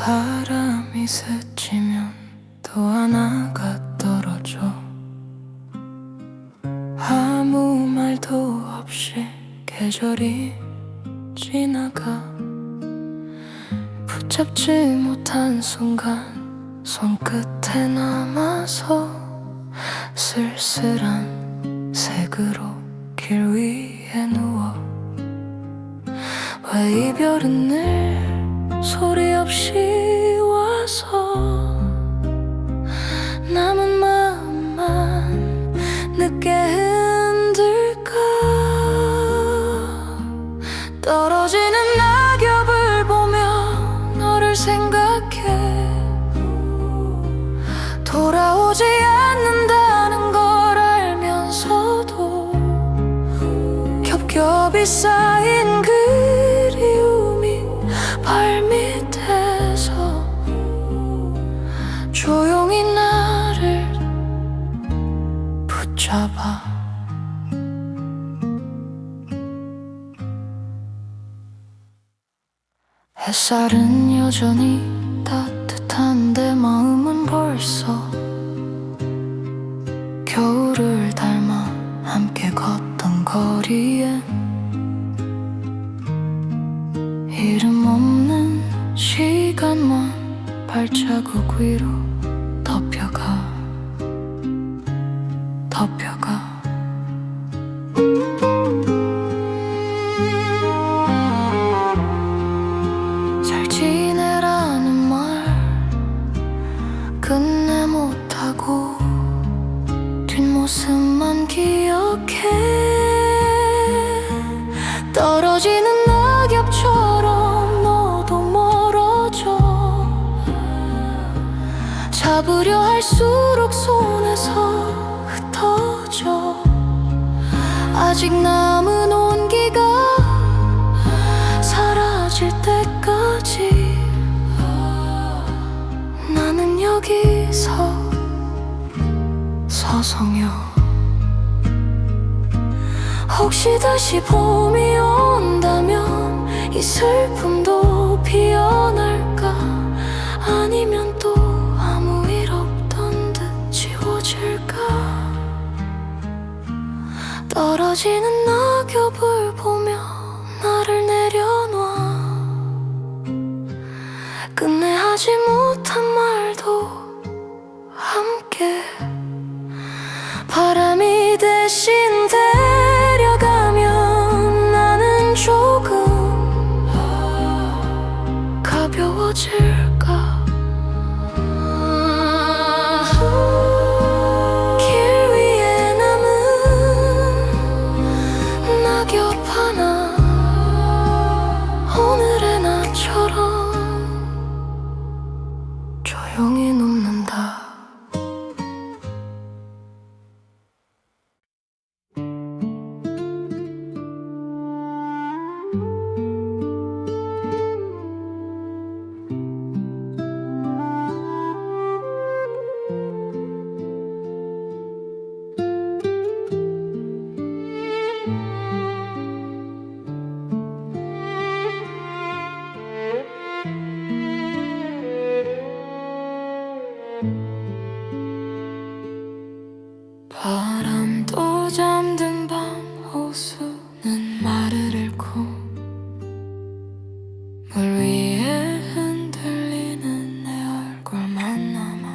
바람이 스치면 또 하나가 떨어져. 아무 말도 없이 계절이 지나가. 붙잡지 못한 순간 손끝에 남아서 쓸쓸한 색으로 길 위에 누워. 왜 이별은 늘 소리 없이 와서 남은 마음만 늦게 흔들까. 떨어지는 낙엽을 보며 너를 생각해. 돌아오지 않는다는 걸 알면서도 겹겹이 쌓인 그리움이 발밑에서 조용히 나를 붙잡아. 햇살은 여전히 따뜻한데 마음은 벌써 겨울을 닮아 함께 걷던 거리에 이름 없는 시간만 발자국 위로 덮여가. 잘 지내라는 말 끝내 못하고 뒷모습만 기억해. 떨어지는 낙엽처럼 너도 멀어져. 잡으려 할수록 손에서 흩어져. 아직 남은 온기가 사라질 때까지 나는 여기서 서성여. 혹시 다시 봄이 온다면 이 슬픔도 피어날까. 아니면 또 아무 일 없던 듯 지워질까. 떨어지는 낙엽을 보며 나를 내려놔. 끝내 하지 못한 말도 함께 바람이 대신 데려가면 나는 조금 가벼워질까. 길 위에 남은 낙엽 하나 오늘의 나처럼 조용히 눕는다. 바람도 잠든 밤 호수는 말을 잃고 물 위에 흔들리는 내 얼굴만 남아.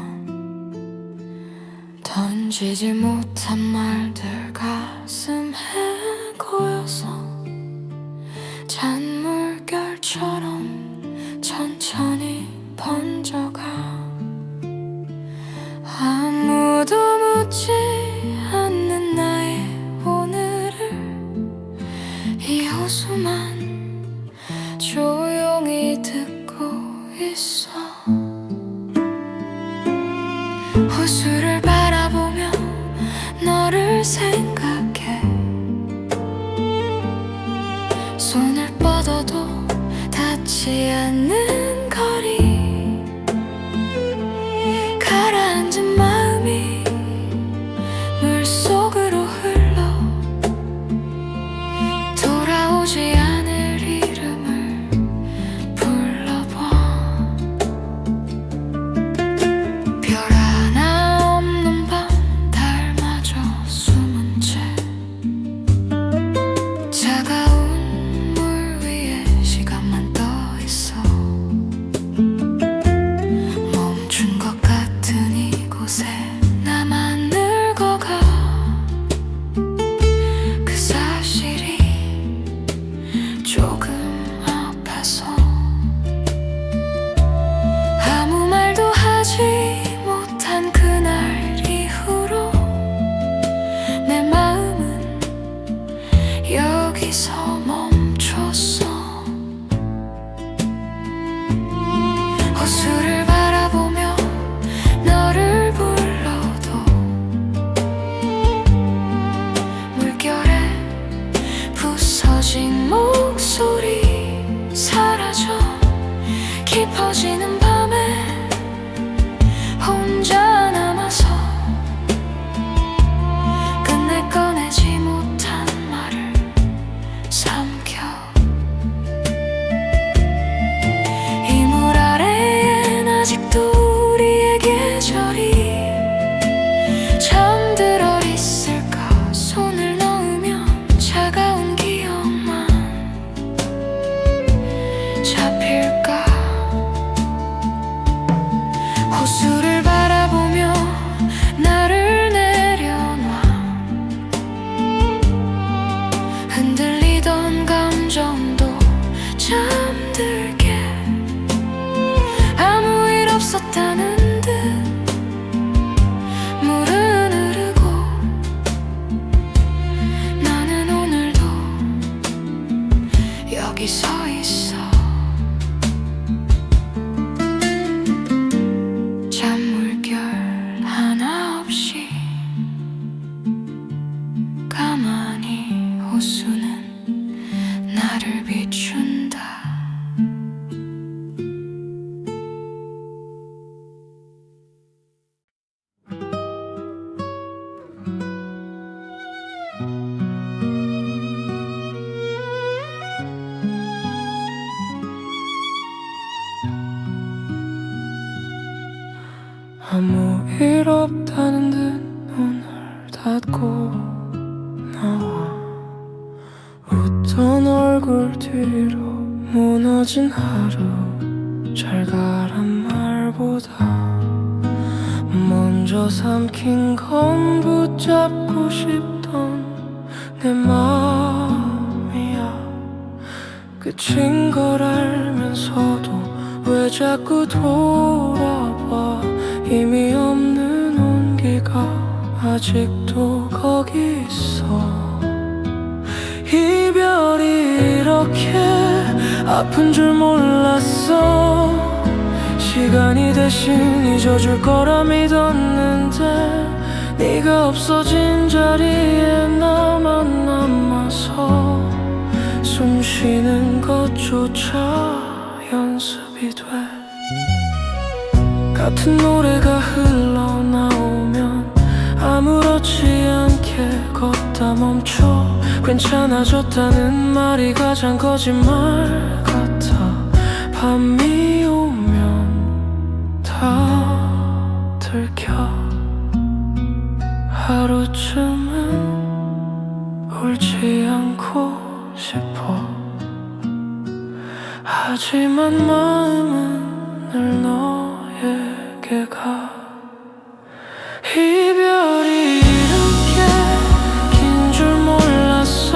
던지지 못한 말들 가슴에 고여서 잔물결처럼 천천히 번져가. 아무도 묻지 않는 나의 오늘을 이 호수만 조용히 듣고 있어. 호수를 바라보며 너를 생각해. 손을 뻗어도 닿지 않는 거리. 가라앉은 마음이 물속으로 흘러 돌아오지 않을 이름을 불러봐. 호수를 바라보며 너를 불러도 물결에 부서진 목소리 사라져. 깊어지는 밤에 혼자 남아서 끝내 꺼내지 못한 말을 삼켜. 이 물 아래엔 아직도 우리의 계절이 잠들어 있을까. 손을 넣으면 차가운 기억만 잡힐까. 호수를 바라보며 나를 내려놔. 흔들리던 감정도 잠들게. 아무 일 없었다는 듯 물은 흐르고 나는 오늘도 여기 서 있어. 잔물결 하나 없이 가만히 호수는 나를 비춘다. 아무 일 없다는 듯 문을 닫고 나와. 웃던 얼굴 뒤로 무너진 하루. 잘 가란 말보다 먼저 삼킨 건 붙잡고 싶던 내 마음이야. 끝인 걸 알면서도 왜 자꾸 돌아봐. 힘이 없는 온기가 아직도 거기 있어. 이별이 이렇게 아픈 줄 몰랐어. 시간이 대신 잊어줄 거라 믿었는데 네가 없어진 자리에 나만 남아서 숨 쉬는 것조차 연습이 돼. 같은 노래가 흘러나오면 아무렇지 않게 걷다 멈춰. 괜찮아졌다는 말이 가장 거짓말 같아. 밤이 오면 다 들켜. 하루쯤은 울지 않고 싶어. 하지만 마음은 늘 너에게 가. 이별이 이렇게 긴 줄 몰랐어.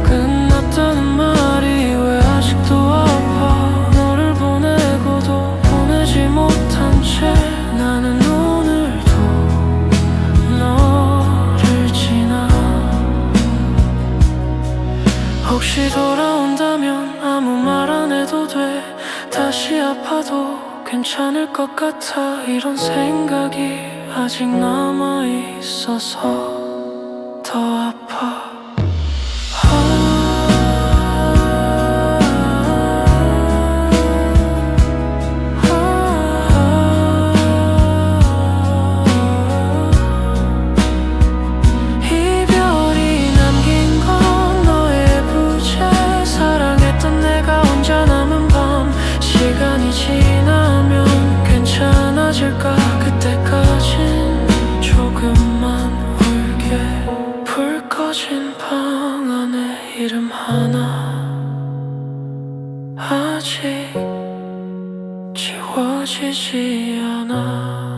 끝났다는 말이 왜 아직도 아파. 너를 보내고도 보내지 못한 채 나는 오늘도 너를 지나. 혹시 돌아온다면 아무 말 안 해도 돼. 다시 아파도 괜찮을 것 같아. 이런 생각이 아직 남아있어서 더 아파. 이별이 남긴 건 너의 부재. 사랑했던 내가 혼자 남은 밤. 시간이 지나면 괜찮아질까. 그때까진 조금만 울게. 불 꺼진 방 안에 이름 하나 아직 지워지지 않아.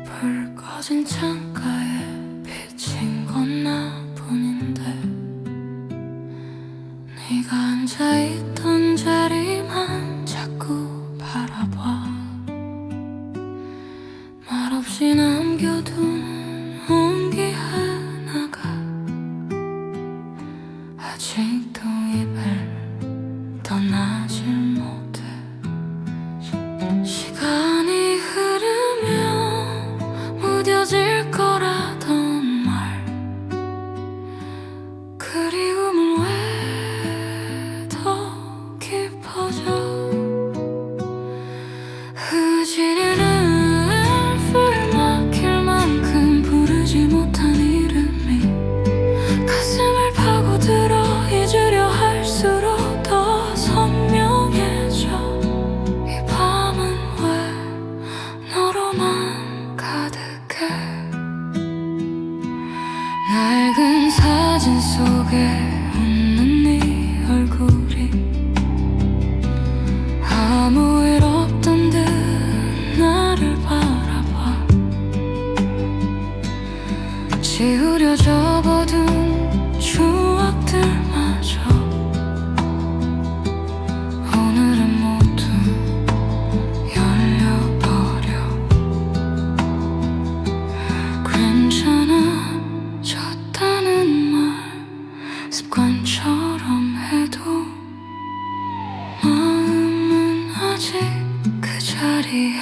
불 꺼진 창가에 비친 건 나뿐인데 네가 앉아있던 자리만 자꾸 아직 그 자리에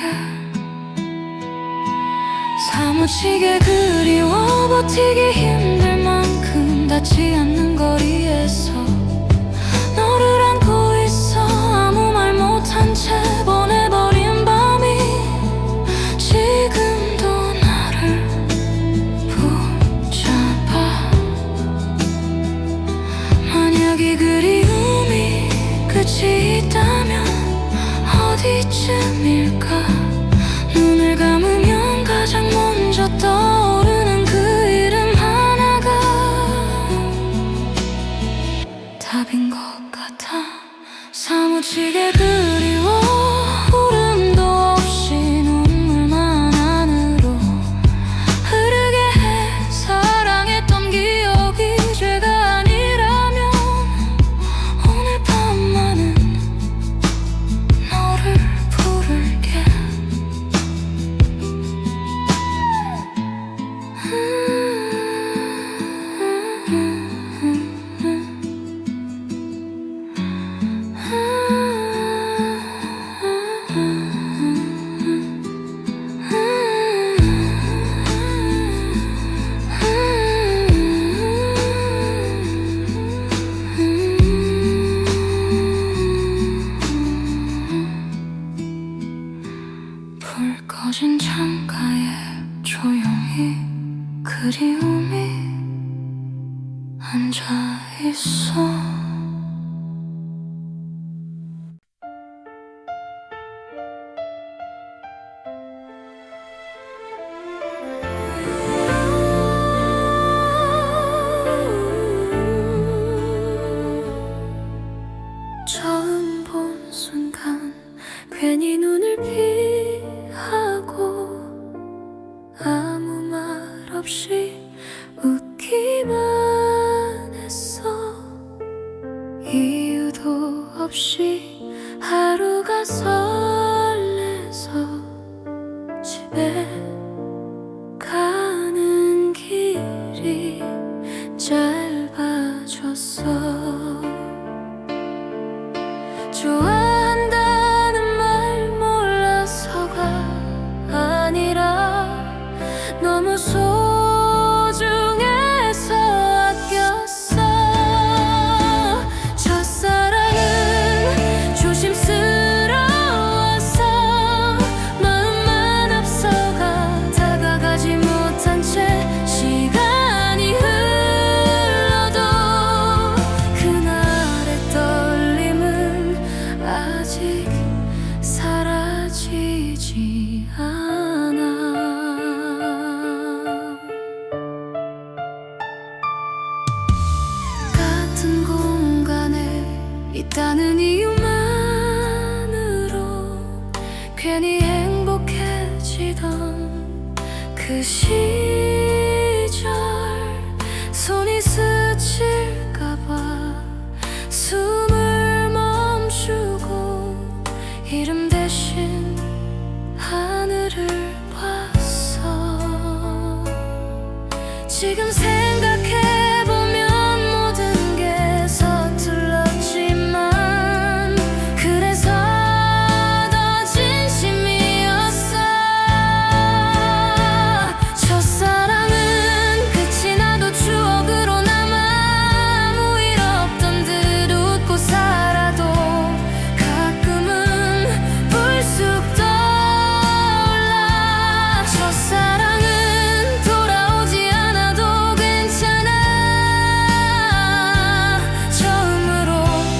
사무치게 그리워 버티기 힘들 만큼 닿지 않는 거리에서 너를 안고 있어 아무 말 못한 채 보내버린 밤이 지금도 나를 붙잡아. 만약 이 그리움이 끝이 있다면 어디쯤일까. 눈을 감으면 가장 먼저 떠오르는 그 이름 하나가 답인 것 같아. 사무치게 그리워 울음도 없이 눈물만 안으로 흐르게 해. 사랑했던 기억이 죄가 아니라면 오늘 밤만은 너를 부를게. 불 꺼진 창가에 조용히 그리움이 앉아있어. 처음 본 순간 괜히 눈을 피하고 아무 말 없이 웃기만 했어. 이유도 없이 하루가 설레서 집에 가는 길이 짧아졌어. 좋아한다는 말 몰라서가 아니라 너무 소중해서 아꼈어. 첫사랑은 조심스러워서 마음만 앞서가 다가가지 못한 채 시간이 흘러도 그날의 떨림은 아직 사라지지 않아. 같은 공간에 있다는 이유만으로 괜히 행복해지던 그 시절 손이 스칠까봐 숨을 멈추고 이름 대신 하늘을 봤어. 지금 생각해보면 모든 게 서툴렀지만 그래서 더 진심이었어. 첫사랑은 끝이 나도 추억으로 남아 아무 일 없던 듯 웃고 살아도 가끔은 불쑥 떠올라. 첫사랑은 돌아오지 않아도 괜찮아. 처음으로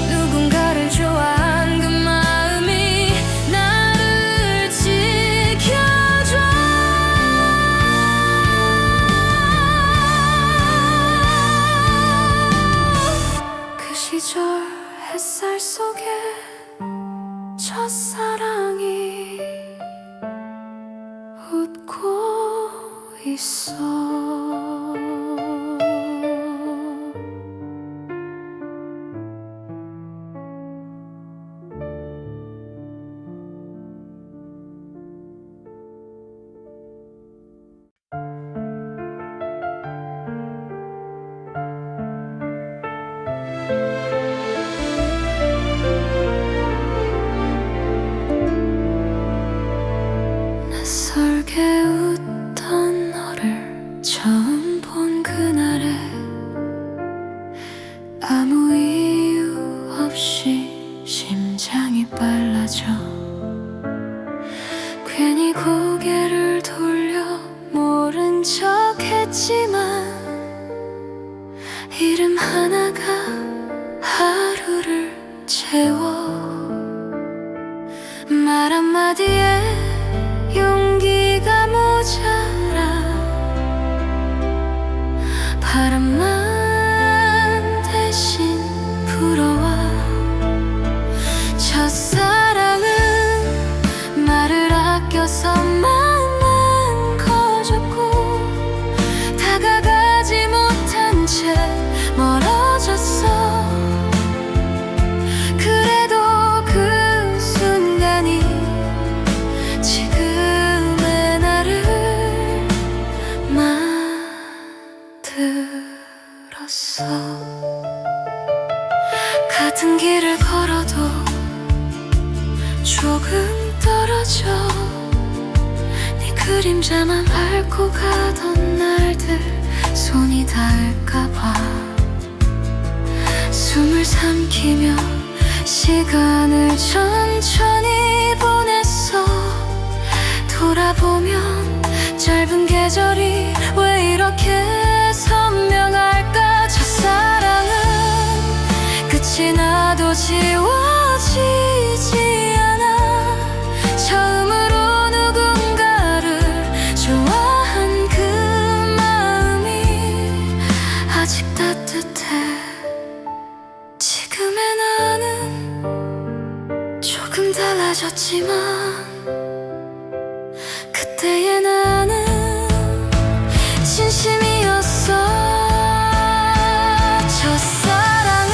누군가를 좋아한 그 마음이 나를 지켜줘. 그 시절 햇살 속에 첫사랑이 웃고 있어. 멈춰 괜히 고개를 돌려 모른 척 했지만 이름 하나가 하루를 채워 말 한마디에 용기가 모자라 바람만 대신 불어와 첫사랑은 말을 아껴서 마음만 커졌고 다가가지 못한 채 멀어졌어 그래도 그 순간이 지금의 나를 만들었어 같은 길을 걸어도 조금 떨어져 네 그림자만 밟고 가던 날들 손이 닿을까봐 숨을 삼키며 시간을 천천히 보냈어 돌아보면 짧은 계절이 왜 이렇게 선명할까 첫사랑은 끝이 나도 지워지지 않아 처음으로 누군가를 좋아한 그 마음이 아직 따뜻해 지금의 나는 조금 달라졌지만 그때의 나는 진심이었어 첫사랑은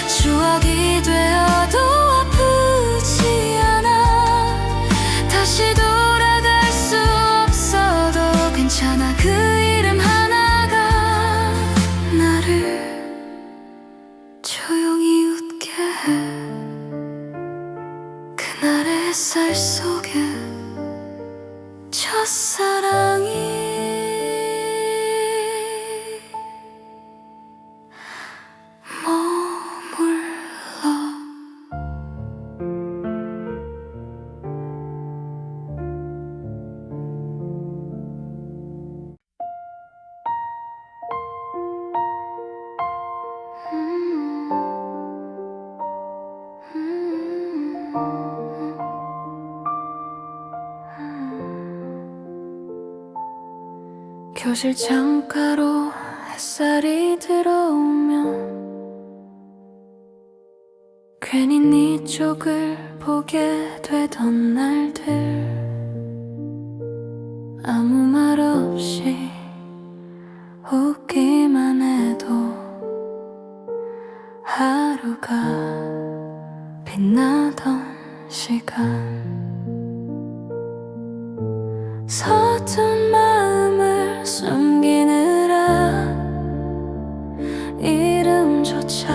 추억이 되어도 아프지 않아 다시 돌아갈 수 없어도 괜찮아 그 이름 하나가 나를 조용히 웃게 해 그날의 햇살 속에 첫사랑이 머물러 교실 창가로 햇살이 들어오면 괜히 네 쪽을 보게 되던 날들 아무 말 없이 웃기만 해도 하루가 빛나던 시간 서툰 마음을 숨기느라 이름조차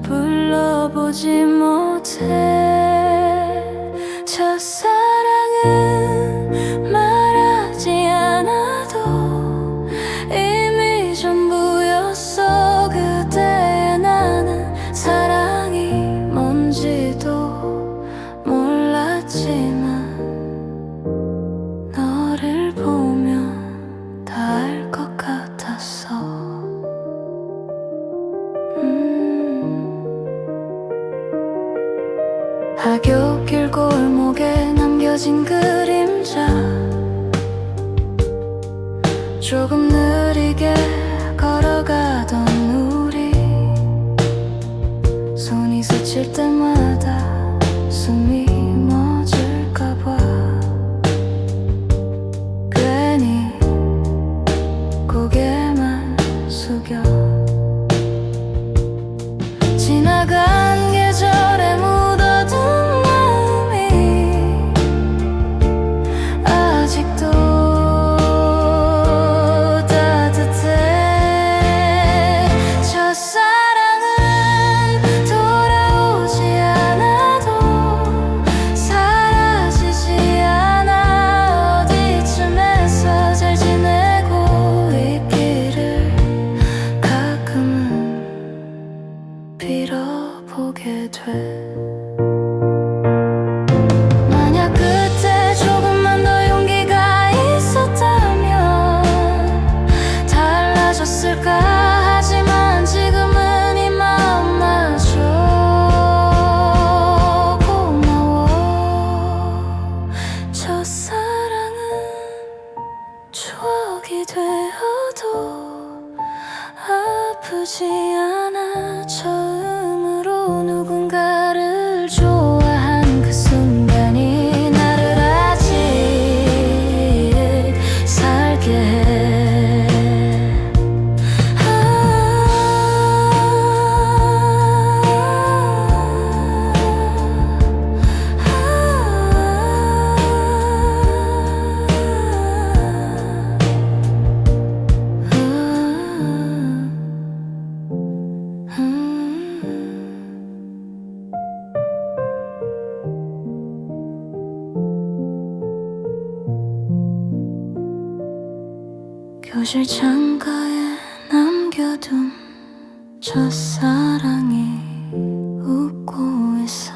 불러보지 못해 첫사랑은 말하지 않아도 이미 전부였어 그때의 나는 사랑이 뭔지도 몰랐지만 너를 보면 다 알 것 같았어 학교길 골목에 남겨진 그림자 조금 느리게 걸어가던 우리 손이 스칠 때마다 숨이 멎을까봐 괜히 고개만 숙여 지나간 계절에 묻어둔 마음이 아직도 따뜻해 교실 창가에 남겨둔 첫사랑이 웃고 있어.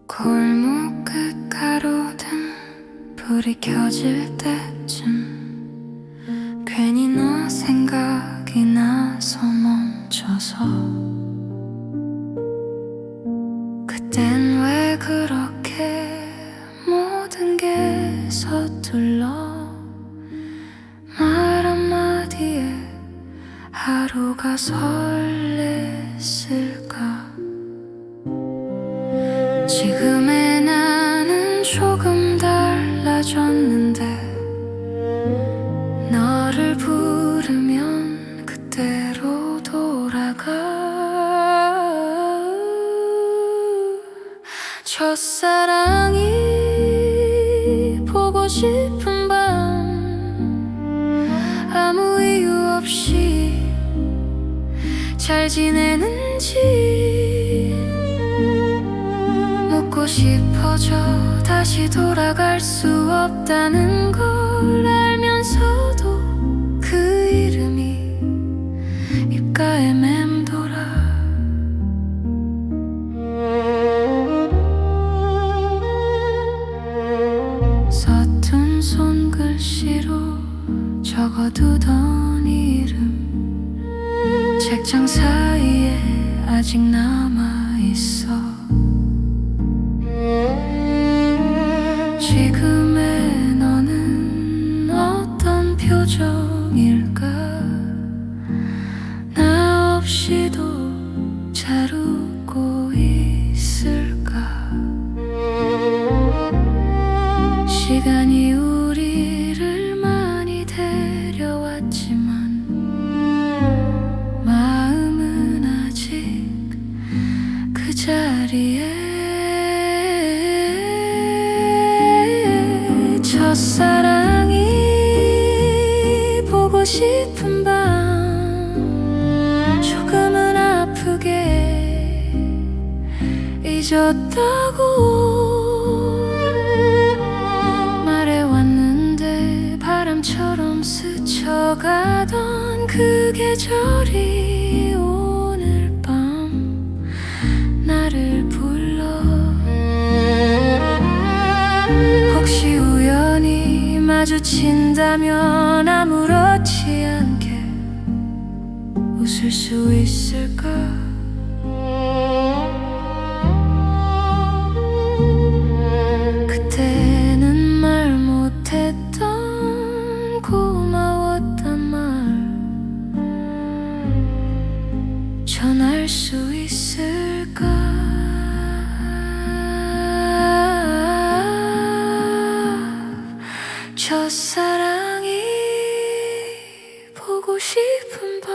골목 끝 가로등 불이 켜질 때쯤 괜히 너 생각이 나서 멈춰서 그땐 왜 그렇게 모든 게 서툴러 말 한마디에 하루가 설렜을까. 지금의 나는 조금 달라졌는데 너를 부르면 그때로 돌아가. 첫사랑이 보고 싶은 밤 아무 이유 없이 잘 지내는지 묻고 싶어져. 다시 돌아갈 수 없다는 걸 알면서도 그 이름이 입가에 맴돌아. 서툰 손글씨로 적어두던 이름 책장 사이에 아직 남아있어. 지금의 너는 어떤 표정일까. 나 없이도 잘 웃고 있을까. 시간이 우리를 많이 데려왔지만 마음은 아직 그 자리에. 첫사랑이 보고 싶은 밤 조금은 아프게 잊었다고 말해왔는데 바람처럼 스쳐가던 그 계절이 오늘 밤 나를 불러. 혹시 우연히 마주친다면 아무렇지 않게 웃을 수 있을까. 그때는 말 못했던 고마웠단 말 전할 수 있을까. 첫사랑이 보고 싶은 밤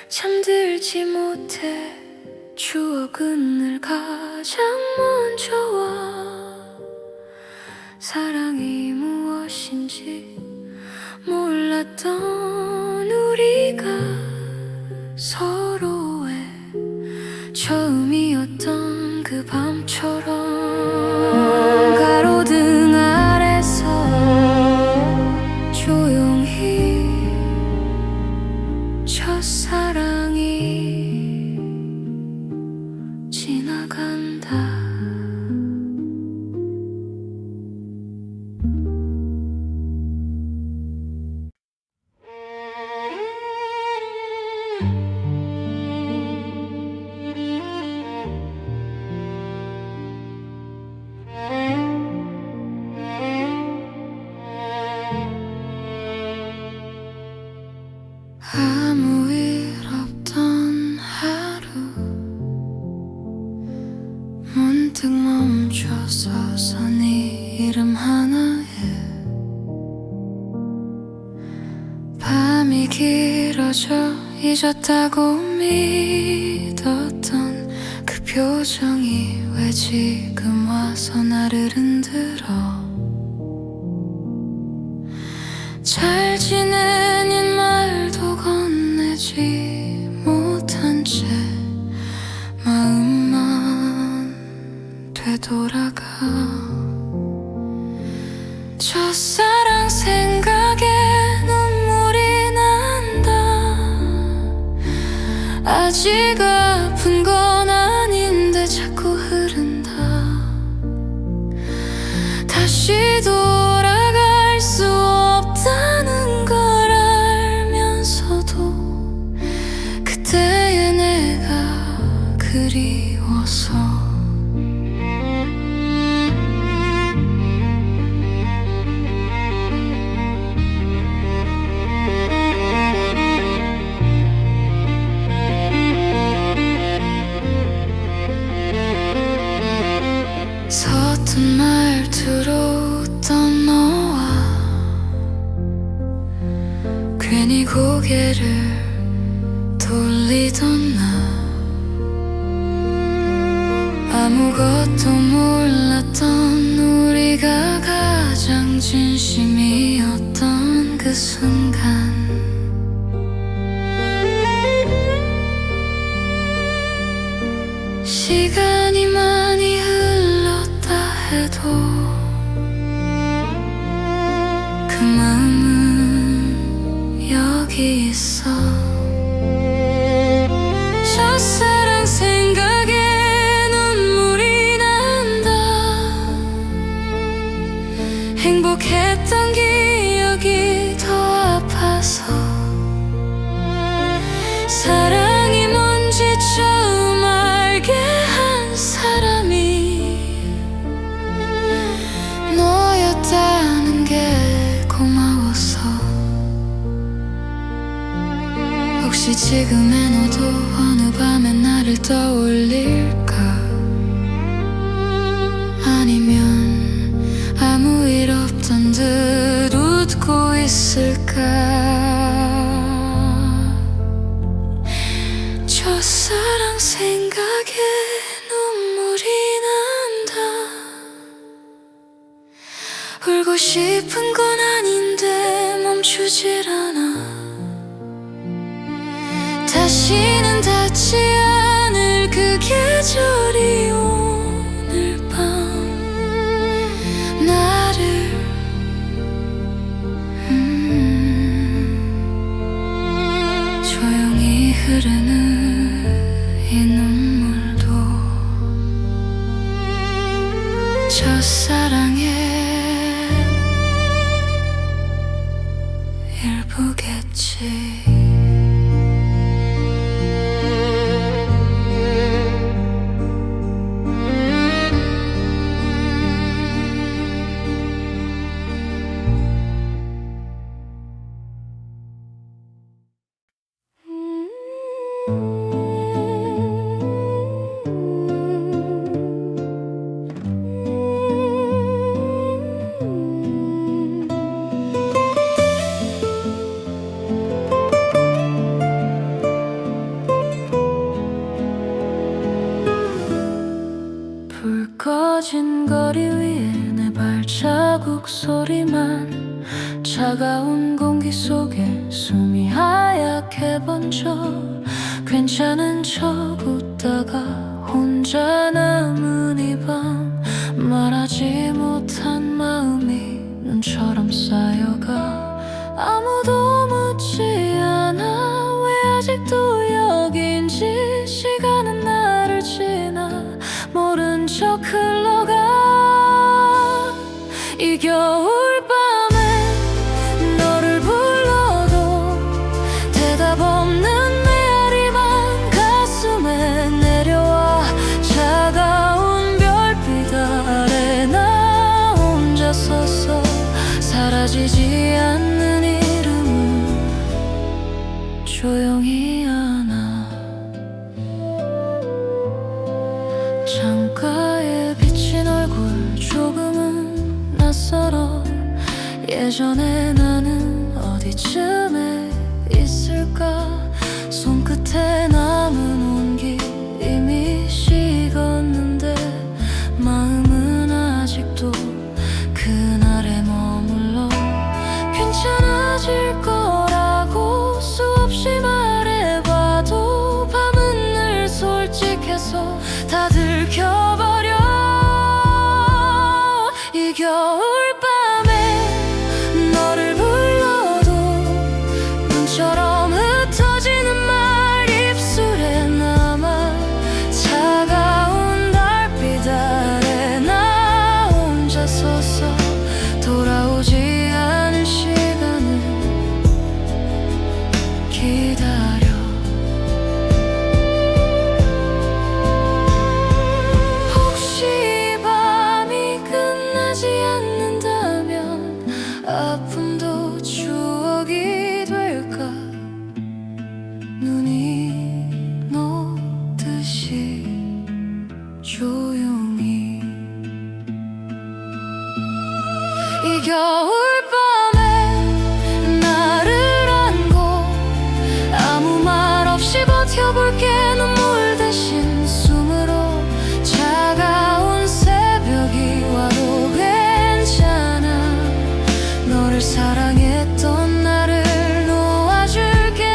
잠들지 못해 추억은 늘 가장 먼저 와. 사랑이 무엇인지 몰랐던 우리가 서로의 처음이었던 그 밤처럼 가로등 아래서 조용히 첫사랑이 지나간다. 아무 일 없던 하루 문득 멈춰서서 네 이름 하나에 밤이 길어져 잊었다고 믿었던 그 표정이 왜 지금 와서 나를 흔들어. 잘 지내는 말도 건네지 못한 채 마음만 되돌아가. 첫사랑 생각에 눈물이 난다. 아직 아픈 건 아닌데 자꾸 흐른다. 다시 돌아갈 수 없다는 걸 알면서도 그때의 내가 그리워서. 서툰 말투로 웃던 너와 괜히 고개를 돌리던 나. 아무것도 몰랐던 우리가 가장 진심이었던 그 순간. 시간이 많이 흘렀다 해도 그 마음은 여기 있어. 첫사랑 생각에 눈물이 난다. 행복했던 기억이 더 아파서. 사랑이 뭔지 처음 알게 한 사람이 너였다는 게 고마웠어. 혹시 지금의 너도 어느 밤에 나를 떠올릴까? 아니면 아무 일 없던 듯 웃고 있을까? 첫사랑 생각에 눈물이 난다. 울고 싶은 건 아닌데 멈추질 않아. 다시는 닿지 않을 그 계절이 오늘 밤 나를 조용히 흐르는 이 눈물도 첫사랑의 일부겠지. 불 꺼진 거리 위에 내 발자국 소리만 차가운 공기 속에 숨이 하얗게 번져. 괜찮은 척 웃다가 혼자 남은 이 밤 말하지 못한 마음이 눈처럼 쌓여가. 아무도 묻지 않아 왜 아직도 여긴지. 시간은 나를 지나 모른 척 흘러가. 이 겨울밤에 너를 불러도 대답 없는 메아리만 가슴에 내려와. 차가운 별빛 아래 나 혼자 섰어. 사라지지 않는 이름은 조용히 안아. 창가에 비친 얼굴 조금은 낯설어. 예전에 나는 어디쯤에 있을까? 곁에 남은 온기 이미 식었는데 마음은 아직도 그날에 머물러 괜찮아질 거라고 수없이 말해봐도 밤은 늘 솔직해서 다 들켜버려. 이 겨울밤에 너를 불러도 눈처럼 흩어지는 말 입술에 남아 차가운 달빛 아래 나 혼자 서서 돌아오지 않을 시간을 기다려. 혹시 이 밤이 끝나지 않는다면 아픔도 추억이 될까. 눈이 녹듯이 조용히 이 겨울밤에 나를 안고 아무 말 없이 버텨볼게. 눈물 대신 숨으로 차가운 새벽이 와도 괜찮아. 너를 사랑했던 나를 놓아줄게.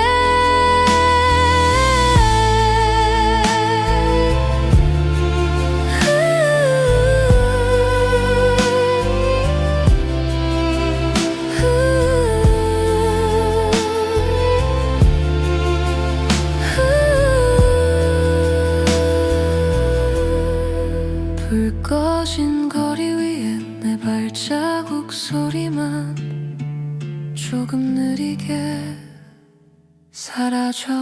불 꺼진 거리 위에 내 발자국 소리만 조금 느리게 사라져가.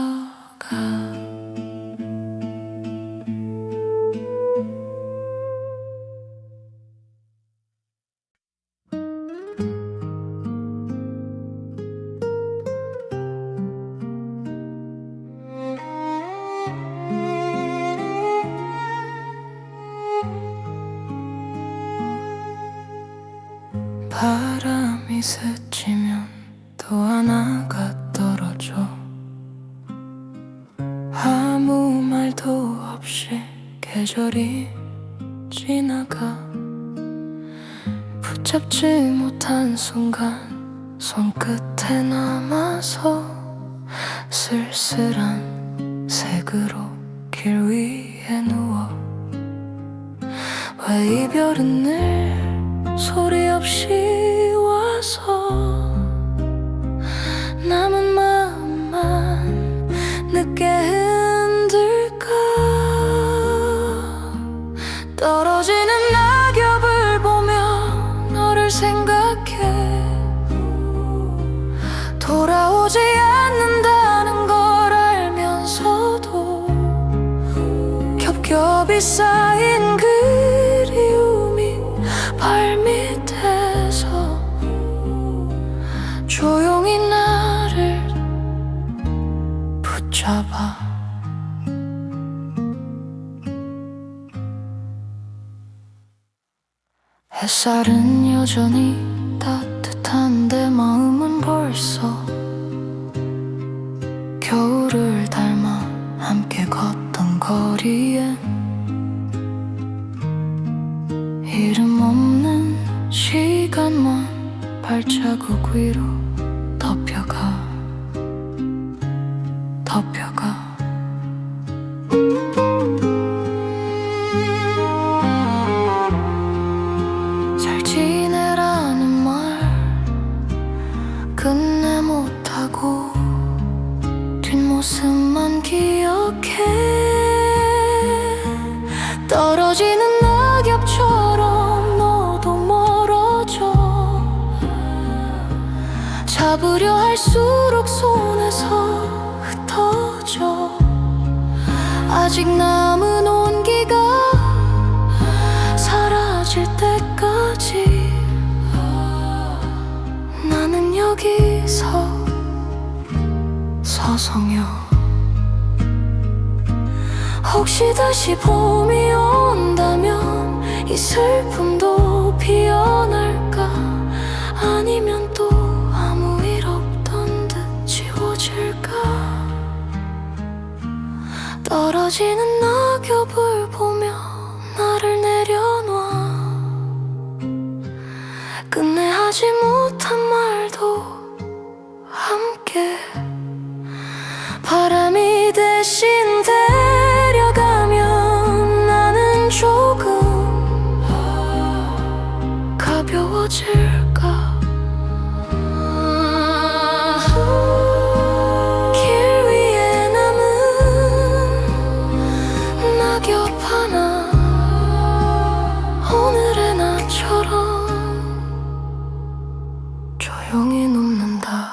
바람이 스치면 또 하나가 떨어져. 아무 말도 없이 계절이 지나가. 붙잡지 못한 순간 손끝에 남아서 쓸쓸한 색으로 길 위에 누워. 왜 이별은 늘 소리 없이 와서 남은 마음만 늦게 흔들까. 떨어지는 낙엽을 보며 너를 생각해. 돌아오지 않는다는 걸 알면서도 겹겹이 쌓인 그리움이 발밑에서 조용히 나를 붙잡아. 햇살은 여전히 따뜻한데 마음은 벌써 겨울을 닮아 함께 걷던 거리엔 이름 없는 시간만 발자국 위로 덮여가. 잘 지내라는 말 끝내 못하고 뒷모습만 기억해. 떨어지는 낙엽처럼 너도 멀어져. 잡으려 할수록 손에서 흩어져. 아직 남은 온기가 사라질 때까지 나는 여기서 서성여. 혹시 다시 봄이 온다면 이 슬픔도 피어날까. 아니면 또 아무 일 없던 듯 지워질까. 끝내 하지 못한 말도 함께 바람이 대신 데려가면 나는 조금 가벼워질까. 길 위에 남은 낙엽 하나 오늘의 나처럼 조용히 녹는다.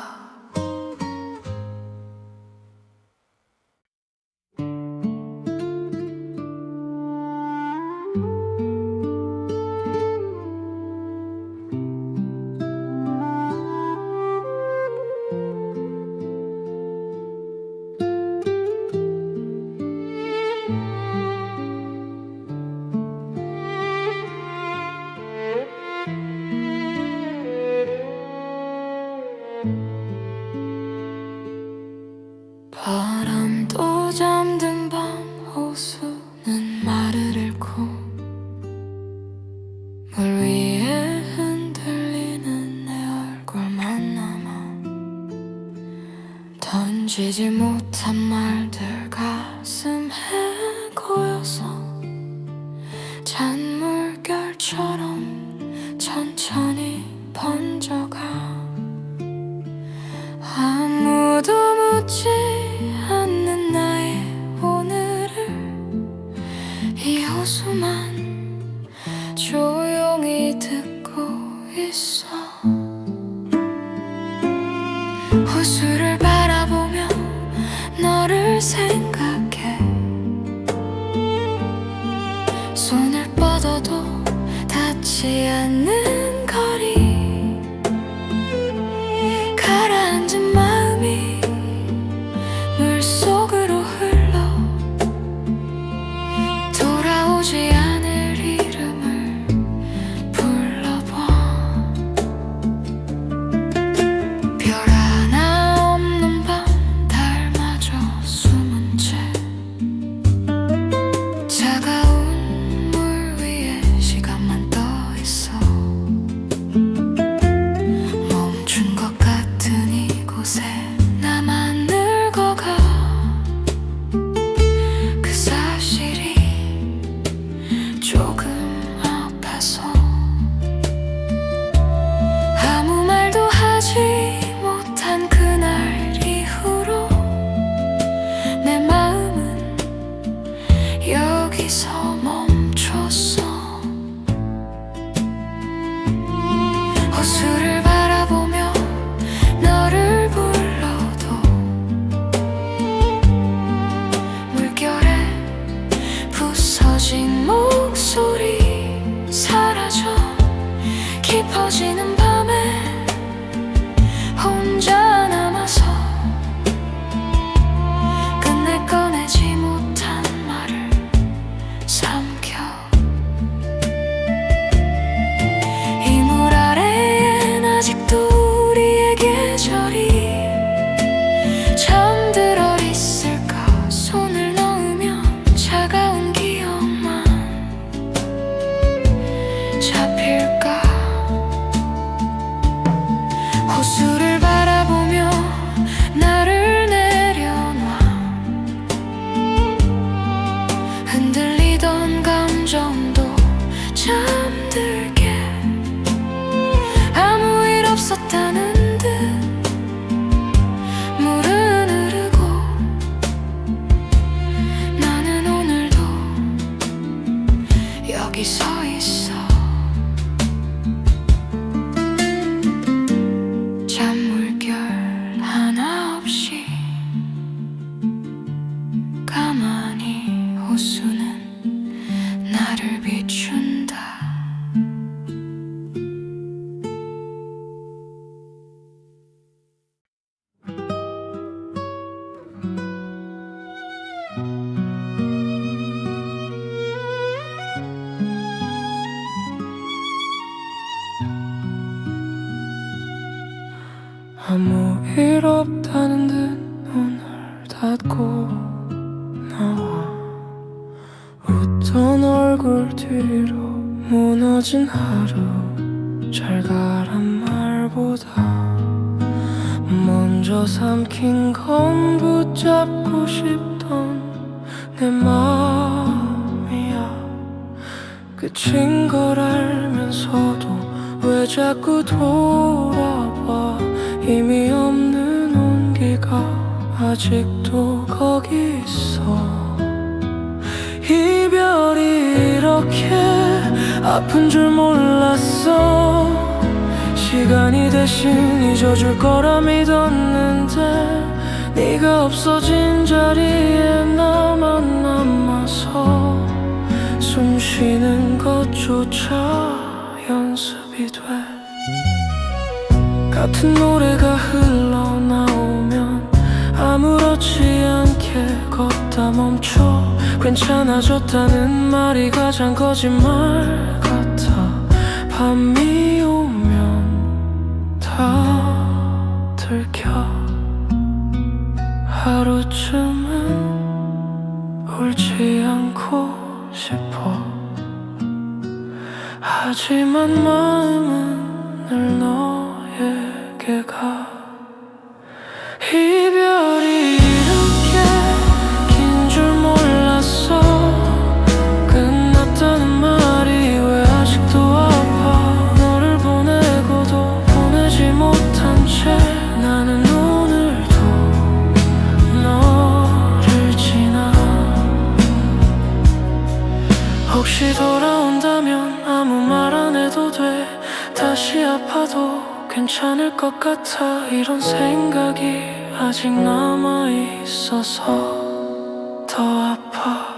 바람도 잠든 밤 호수는 말을 잃고 물 위에 흔들리는 내 얼굴만 남아. 던지지 못한 말들 가슴에 고여서 잔물결처럼 천천히 번져가. 아무도 묻지 않는 나의 오늘을 이 호수만 조용히 듣고 있어. 호수를 바라보며 너를 생각해. 손을 뻗어도 닿지 않는 거리. 가라앉은 마음이 물속으로 흘러 돌아오지 않을 이름을 불러봐. 별 하나 없는 밤 달마저 숨은 채 차가운 물 위에 시간만 떠 있어. 멈춘 것 같은 이곳에 나만 늙어가. 그 사실이 조금 아파서 아무 말도 하지 못한 그날 이후로 내 마음은 여기서 멈췄어. 호수를 바라보며 너를 불러도 물결에 부서진 목소리 사라져. 깊어지는 밤에 혼자 남아서 끝내 꺼내지 못한 말을 삼켜. 이 물 아래엔 아직도 우리의 계절이 잠들어 있을까. 손을 넣으면 차가운 기억만 잡힐까. 호수를 바라보며 나를 내려놔. 흔들리던 감정도 잠들게. 아무 일 없었다는 듯 물은 흐르고 나는 오늘도 여기 서 있어. 잔물결 하나 없이 가만히 호수는 나를 비춘다. 아무 일 없다는 듯 문을 닫고 나와. 웃던 얼굴 뒤로 무너진 하루. 잘 가란 말보다 먼저 삼킨 건 붙잡고 싶던 내 마음이야. 끝인 걸 알면서도 왜 자꾸 돌아와. 의미 없는 온기가 아직도 거기 있어. 이별이 이렇게 아픈 줄 몰랐어. 시간이 대신 잊어줄 거라 믿었는데 네가 없어진 자리에 나만 남아서 숨 쉬는 것조차 연습이 돼. 같은 노래가 흘러나오면 아무렇지 않게 걷다 멈춰. 괜찮아졌다는 말이 가장 거짓말 같아. 밤이 오면 다 들켜. 하루쯤은 울지 않고 싶어. 하지만 마음은 늘 너에게 가. 이별이 이렇게 긴 줄 몰랐어. 끝났다는 말이 왜 아직도 아파. 너를 보내고도 보내지 못한 채 나는 오늘도 너를 지나. 혹시 돌아온다면 아무 말 안 해도 돼. 다시 아파도 괜찮을 것 같아. 이런 생각이 아직 남아있어서 더 아파.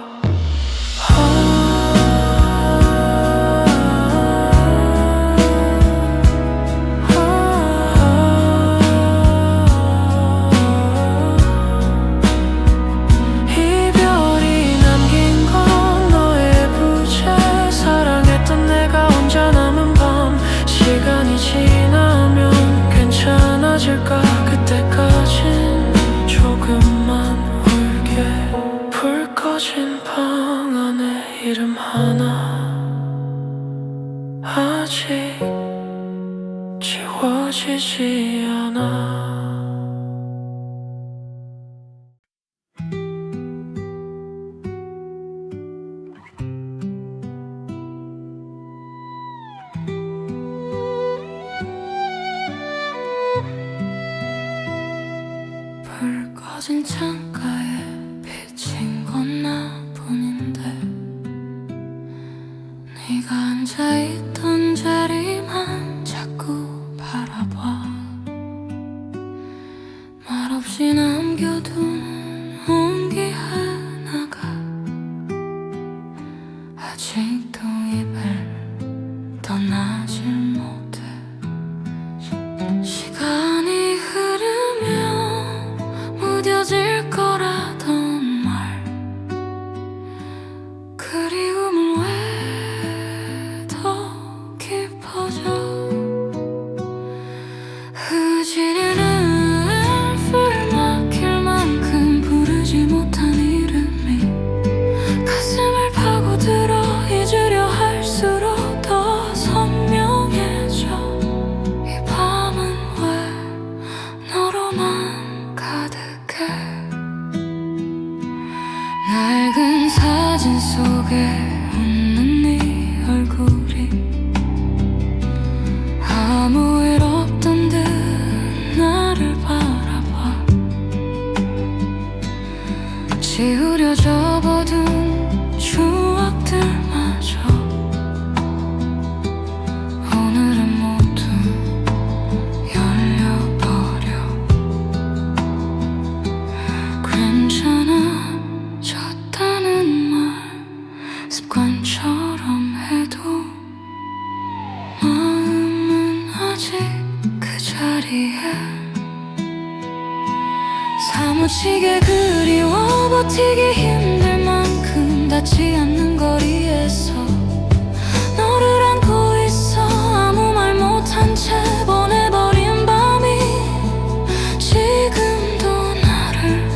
이별이 남긴 건 너의 부재. 사랑했던 내가 혼자 남은 밤. 시간이 지나면 괜찮아질까. 그때까진 조금만 울게. 불 꺼진 방 안에 이름 하나 아직 지워지지 않아. 불 꺼진 창가에 비친 건 나뿐인데 네가 앉아있던 자리만 자꾸 바라봐. 말없이 남겨둔 온기 하나가 아직도 입을 떠나질 못해. 시간이 흐르면 무뎌질 거라던 말. 그리움은 왜 더 깊어져. 흐지는 불 막힐 만큼 부르지 못한 이름이 가슴을 파고들어. 잊으려 할수록 더 선명해져. 이 밤은 왜 너로만 가득해. 낡은 사진 속에 웃는 네 얼굴이 아무 일 없던 듯 나를 바라봐. 지우려 접어둔 추억들마저 오늘은 모두 열려버려. 괜찮아졌다는 말 습관처럼 해도 마음은 아직 그 자리에. 사무치게 그리워 버티기 힘들 만큼 닿지 않는 거리에서 너를 안고 있어. 아무 말 못한 채 보내버린 밤이 지금도 나를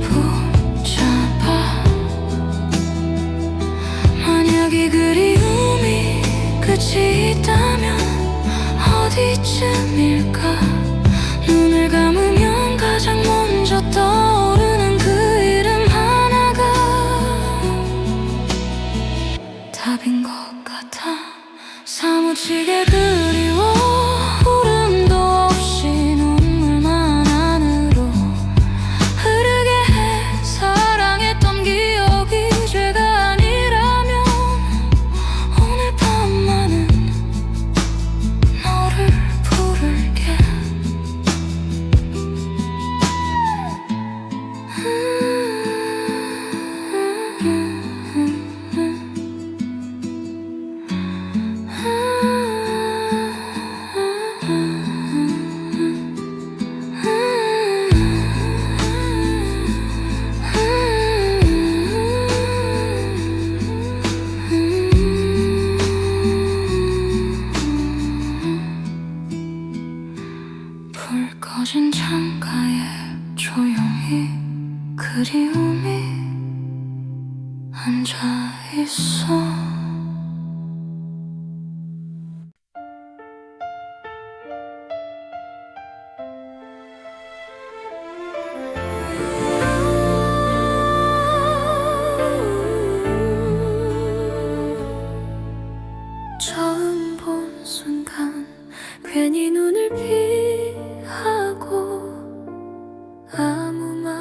붙잡아. 만약 이 그리움이 끝이 있다면 어디쯤일까? 눈을 감으면 가장 먼저 떠오르는 그 이름 하나가 답인 것 같아. 사무치게 그리워. 울음도 없이 눈물만 안으로 흐르게 해. 사랑했던 기억이 죄가 아니라면 오늘 밤만은 너를 부를게. 불 꺼진 창가에 조용히 그리움이 앉아있어. 처음 본 순간 괜히 눈을 피하고 아무 말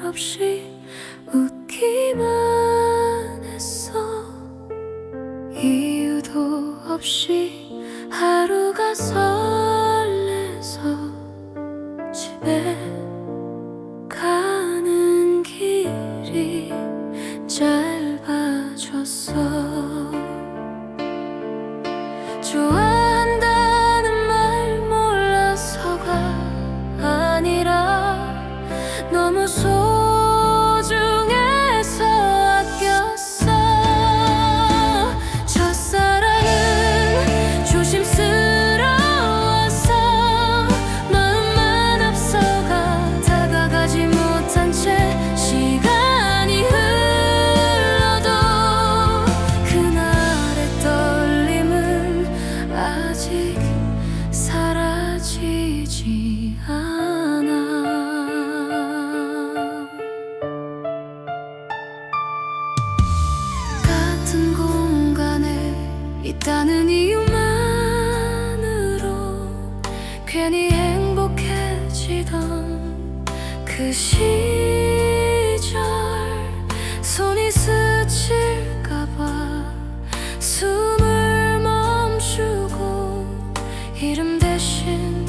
없이 웃기만 했어. 이유도 없이 하루가 설레서 집에 가는 길이 짧아졌어. 좋아한다는 말 몰라서가 아니라 너무 소중해서 아꼈어. 첫사랑은 조심스러워서 마음만 앞서가 다가가지 못한 채 시간이 흘러도 그날의 떨림은 아직 사라지지 않아. 같은 공간에 있다는 이유만으로 괜히 행복해지던 그 시절 손이 스칠까봐 숨을 멈추고 이름 대신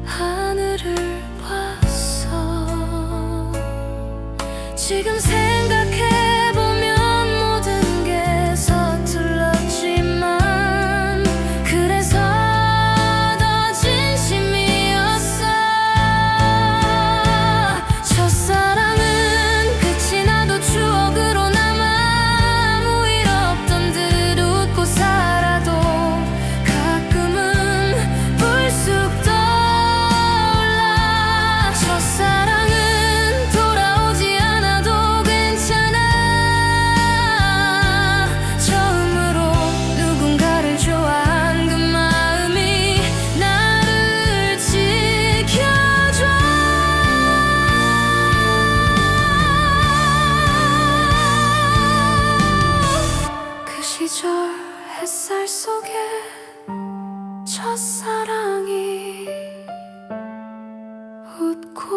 하늘을 봤어. 지금 생각해보면 모든 게 서툴렀지만 그래서 더 진심이었어. 첫사랑은 끝이 나도 추억으로 남아 아무 일 없던 듯 웃고 살아도 가끔은 불쑥 떠올라. 첫사랑은 돌아오지 않아도 괜찮아. 처음으로 누군가를 좋아한 그 마음이 나를 지켜줘. 그 시절 햇살 속에 첫사랑이 웃고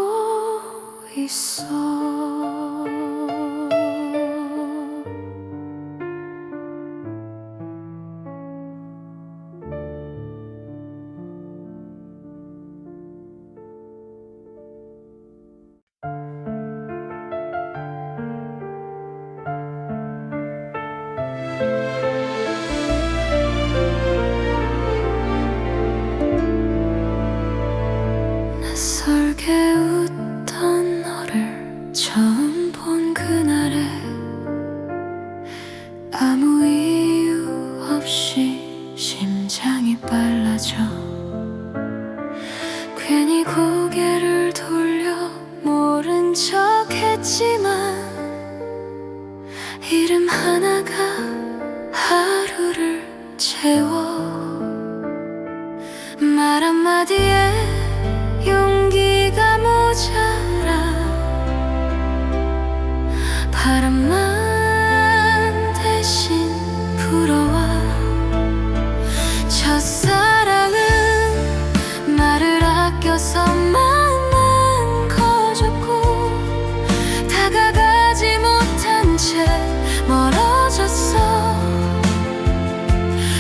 있어. 낯설게 웃던 너를 말 한마디에 용기가 모자라 바람만 대신 불어와 첫사랑은 말을 아껴서 마음만 커졌고 다가가지 못한 채 멀어졌어.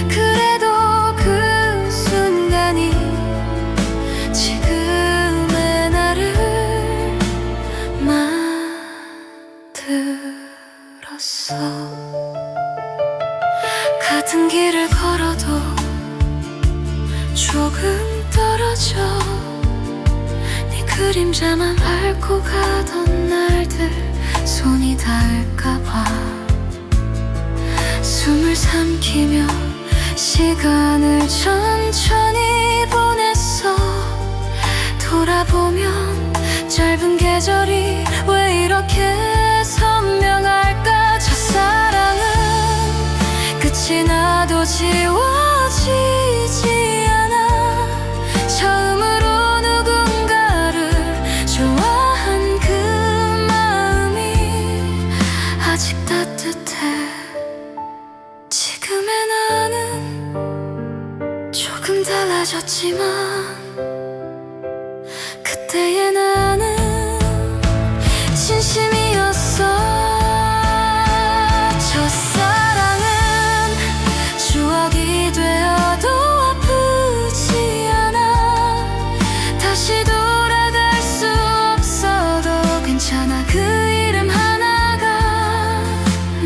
그래도 그 순간이 지금의 나를 만들었어. 같은 길을 걸어도 조금 떨어져 네 그림자만 밟고 가던 날들 손이 닿을까봐 숨을 삼키며 시간을 천천히 보냈어. 돌아보면 짧은 계절이 왜 이렇게 선명할까. 첫사랑은 끝이 나도 지워지지 않아. 처음으로 누군가를 좋아한 그 마음이 아직 따뜻해. 지금의 나는 조금 달라졌지만 그때의 나는 진심이었어. 첫사랑은 추억이 되어도 아프지 않아. 다시 돌아갈 수 없어도 괜찮아. 그 이름 하나가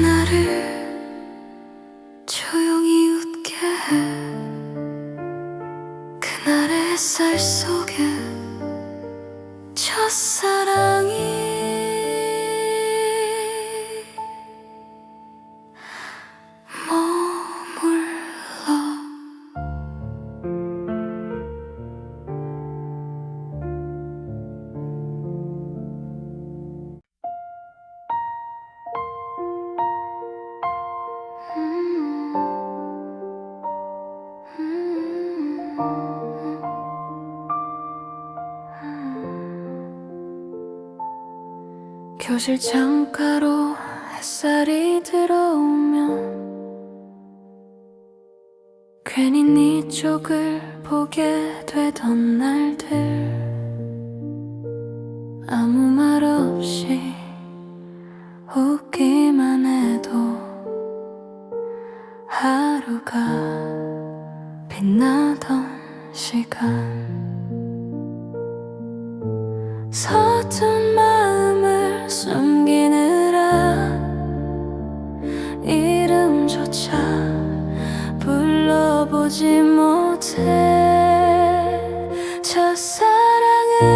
나를 조용히 웃게 해. 그날의 햇살 속에 첫사랑이 머물러. 교실 창가로 햇살이 들어오면 괜히 네 쪽을 보게 되던 날들 아무 말 없이 웃기만 해도 하루가 빛나던 시간 서툰 마음을 숨기느라 이름조차 불러보지 못해. 첫사랑은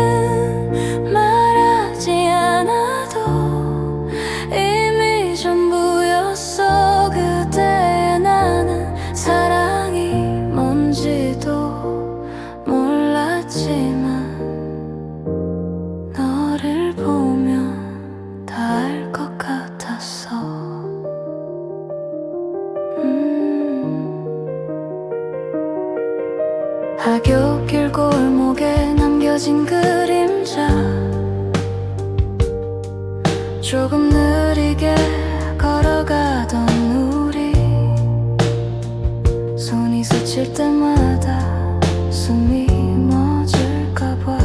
말하지 않아도 이미 전부였어. 그때의 나는 사랑이 뭔지도 몰랐지만 너를 보면 다 알 것 같았어. 학교길 골목에 남겨진 그림자 조금 느리게 걸어가던 우리 손이 스칠 때마다 숨이 멎을까봐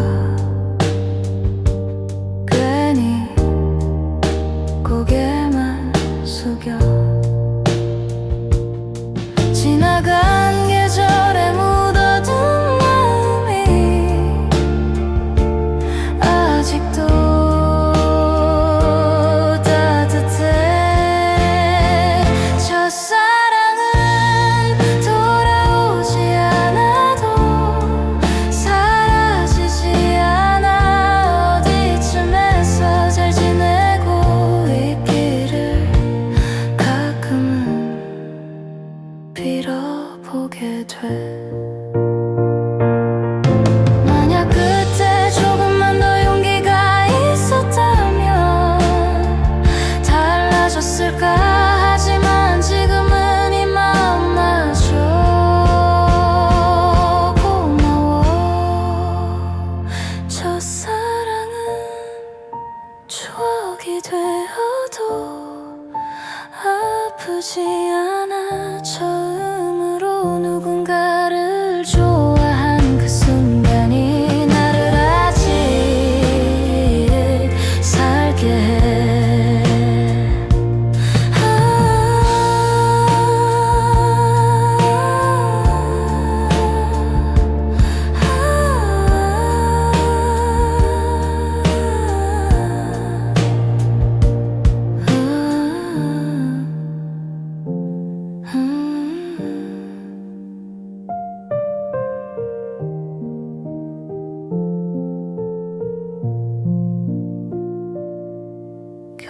괜히 고개만 숙여 지나간 계절에 묻어둔 마음이 아직도 따뜻해.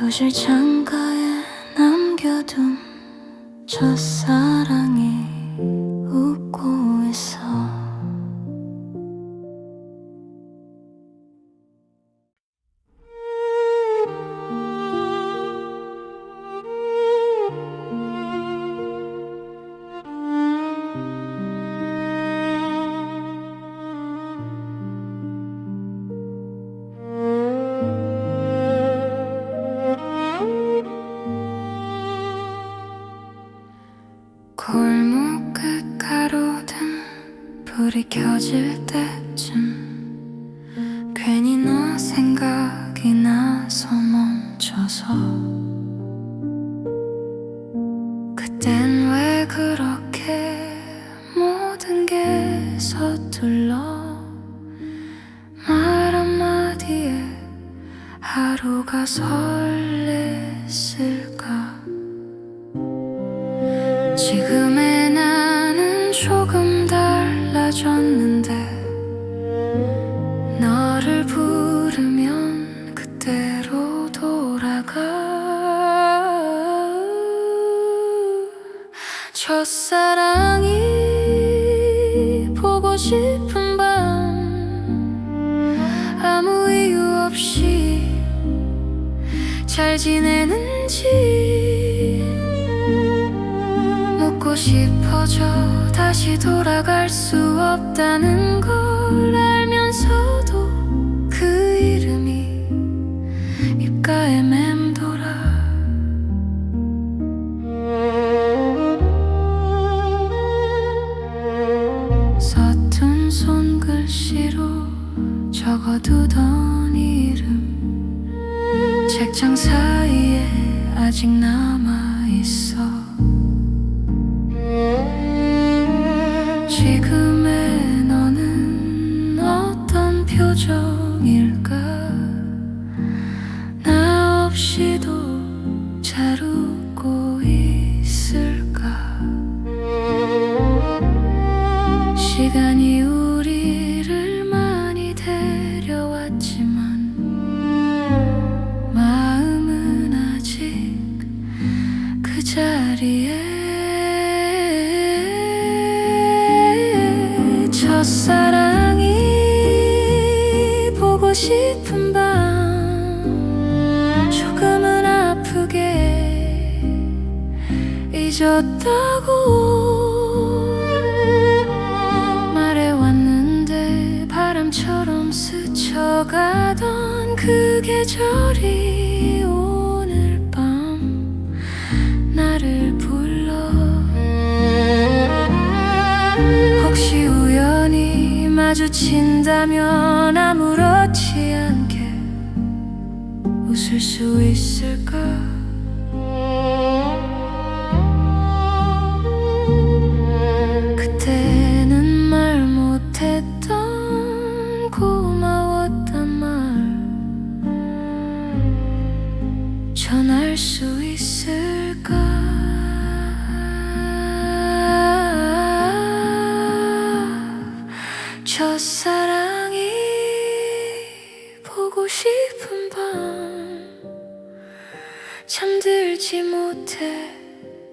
교실 창가에 남겨둔 첫사랑이 웃고 있어. 골목 끝 가로등 불이 켜질 때쯤 괜히 너 생각이 나서 멈춰서 그땐 왜 그렇게 모든 게 서툴러 말 한마디에 하루가 설렜을까. 지금의 나는 조금 달라졌는데 너를 부르면 그때로 돌아가. 첫사랑이 보고 싶은 밤 아무 이유 없이 잘 지내는지 묻고 싶어져. 다시 돌아갈 수 없다는 걸 알면서도 그 이름이 입가에 맴돌아. 서툰 손글씨로 적어두던 이름 책장 사이에 아직 남아있어. 지금의 너는 어떤 표정일까. 나 없이도 잘 웃고 있을까. 시간이 우리를 많이 데려왔지만 마음은 아직 그 자리에. 첫사랑이 보고 싶은 밤 조금은 아프게 잊었다고 말해왔는데 바람처럼 스쳐가던 그 계절이 오늘 밤 나를 불러. 혹시 우연히 마주친다면 아무렇지 않게 웃을 수 있을까. 그때는 말 못했던 고마웠단 말 전할 수 있을까. 첫사랑이 보고 싶은 밤 잠들지 못해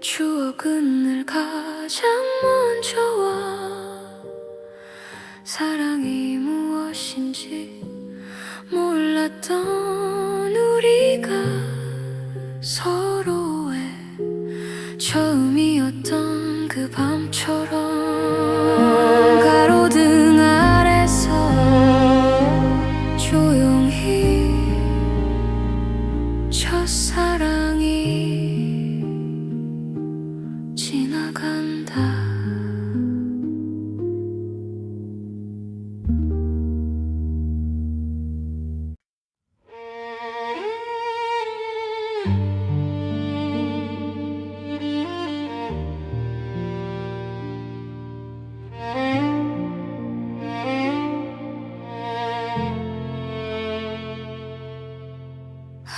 추억은 늘 가장 먼저 와. 사랑이 무엇인지 몰랐던 우리가 서로의 처음이었던 그 밤처럼 가로등 아래서 조용히 첫사랑이 지나간다.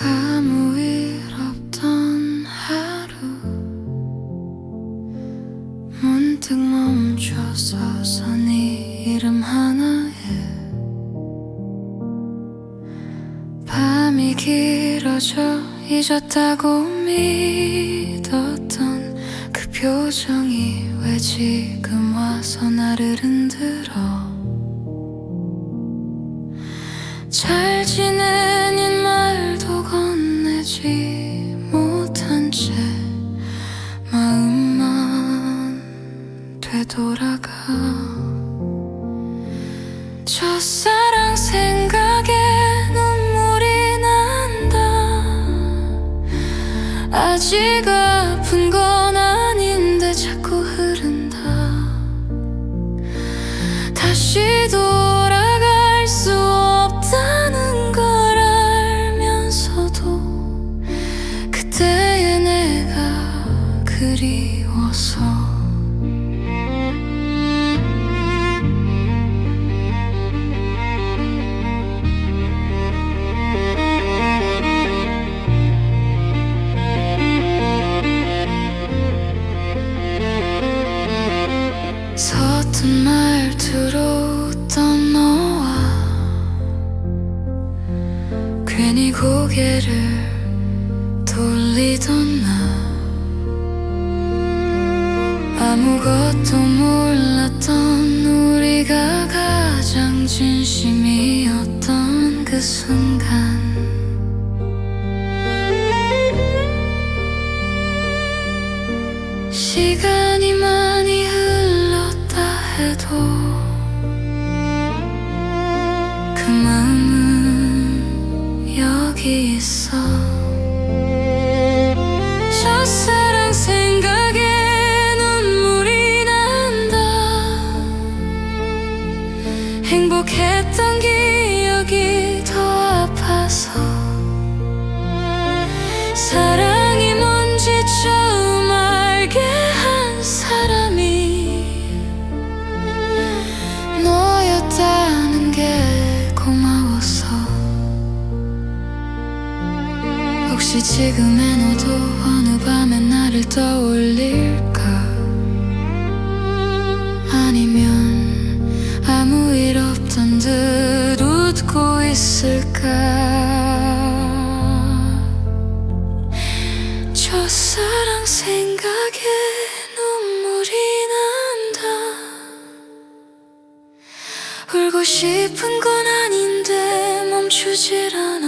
아무 일 없던 하루 문득 멈춰서서 네 이름 하나에 밤이 길어져 잊었다고 믿었던 그 표정이 왜 지금 와서 나를 흔들어. 잘 지내는 말도 건네지 못한 채 마음만 되돌아가. 첫사랑 생각에 눈물이 난다. 아직 아픈 건 아닌데 자꾸 흐른다. 다시 돌아갈 수 없다는 걸 알면서도 그때의 내가 그리워서. 서툰 말투로 웃던 너와 괜히 고개를 돌리던 나. 아무것도 몰랐던 우리가 가장 진심이었던 그 순간. 시간이 많이 흘렀다 해도 그 마음은 여기 있어. 첫사랑 생각에 눈물이 난다. 행복했던 기억이 더 아파서. 사랑이 뭔지 처음 알게 한 사람이 너였다는 게 고마웠어. 혹시 지금의 너도 어느 밤에 나를 떠올릴까? 아니면 아무 일 없던 듯 웃고 있을까? 첫사랑 생각에 눈물이 난다. 울고 싶은 건 아닌데 멈추질 않아.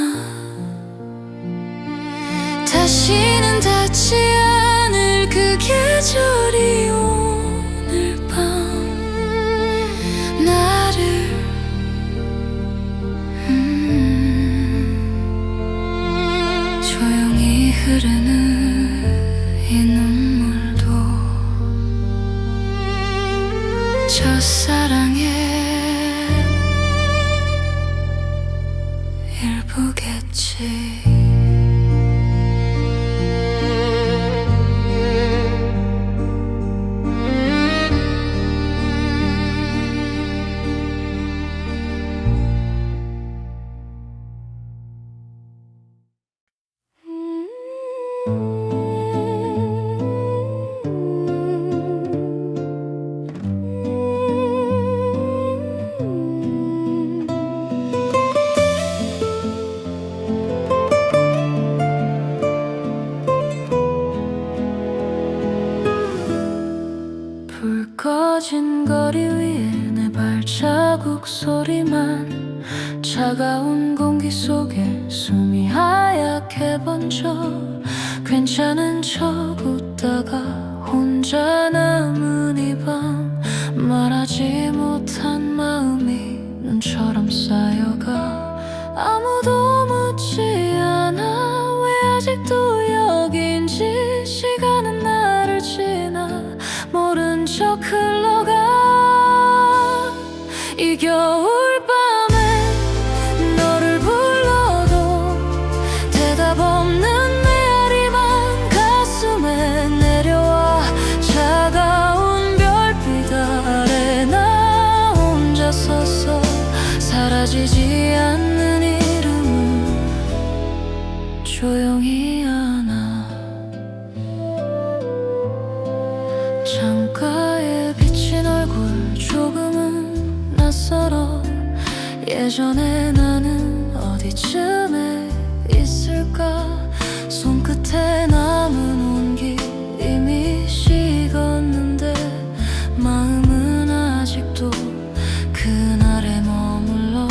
다시는 닿지 않을 그 계절이 오늘 밤 나를 조용히 흐르는 이 눈물도 첫사랑의 일부겠지. 불 꺼진 거리 위에 내 발자국 소리만 차가운 공기 속에 숨이 하얗게 번져. 괜찮은 척 웃다가 혼자 남은 이 밤 말하지 못한 마음이 눈처럼 쌓여가. 아무도 묻지 않아 왜 아직도 여긴지. 시간은 나를 지나 모른 척 흘러가. 이 겨울밤에 너를 불러도 대답 없는 메아리만 가슴에 내려와. 차가운 별빛 아래 나 혼자 섰어. 사라지지 않는 이름은 조용히 안아. 창가에 비친 얼굴 조금은 낯설어. 예전에 나는 어디쯤에 있을까? 곁에 남은 온기 이미 식었는데 마음은 아직도 그날에 머물러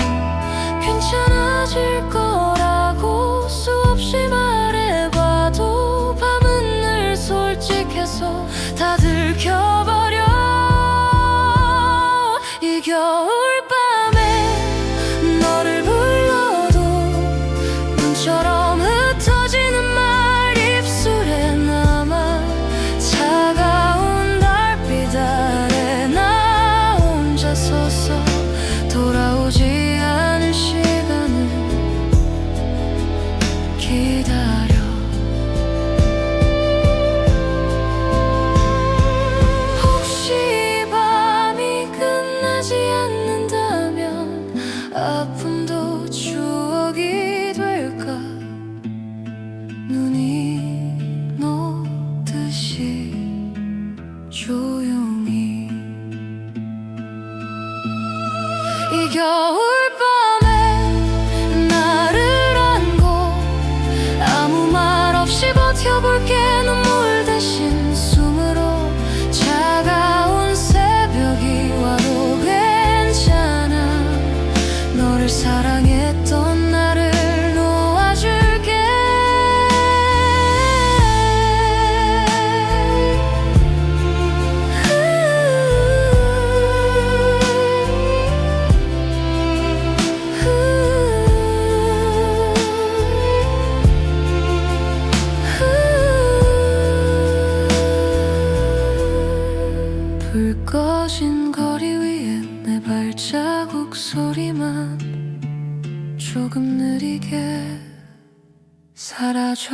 괜찮아질 거라고 수없이 말해봐도 밤은 늘 솔직해서 다 들켜버려. 이 겨울밤에 너를 불러도 눈처럼 흩어지는 말 입술에 남아 차가운 달빛 아래 나 혼자 서서 돌아오지 않을 시간을 기다려. 혹시 이 밤이 끝나지 않는다면 아픔도 추억이 될까. 눈이 녹듯이 조용히 이 겨울밤에 나를 안고 아무 말 없이 버텨볼게. 눈물 대신 숨으로 차가운 새벽이 와도 괜찮아. 너를 사랑했던 나를 놓아줄게. 불 꺼진 거리 위에 내 발자국 소리만 조금 느리게 사라져가.